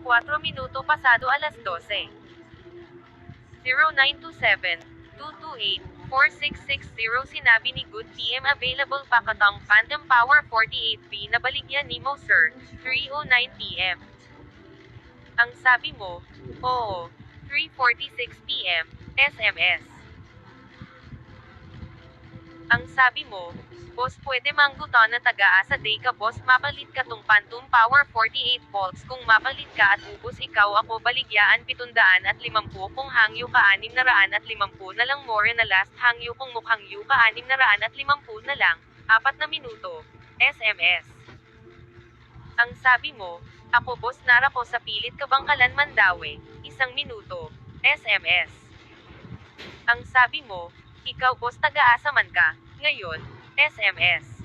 4 minuto pasado alas 12. 0927-228-4660 sinabi ni Good PM available pa katang Phantom Power 48B na baligyan ni mo sir, 3:09 PM. Ang sabi mo, oo, 3:46 PM, SMS. Ang sabi mo, boss pwede manggutan na taga-asa day ka boss mapalit ka tong Phantom Power 48 volts kung mapalit ka at ubos ikaw ako baligyaan 750 kung hangyo ka 650 na lang more na last hangyo kung mukhang yu ka 650 na lang, 4 na minuto, SMS. Ang sabi mo, ako boss nara ko sa pilit Kabangkalan Mandaue, 1 minuto, SMS. Ang sabi mo, ikaw boss taga-asa man ka, ngayon, SMS.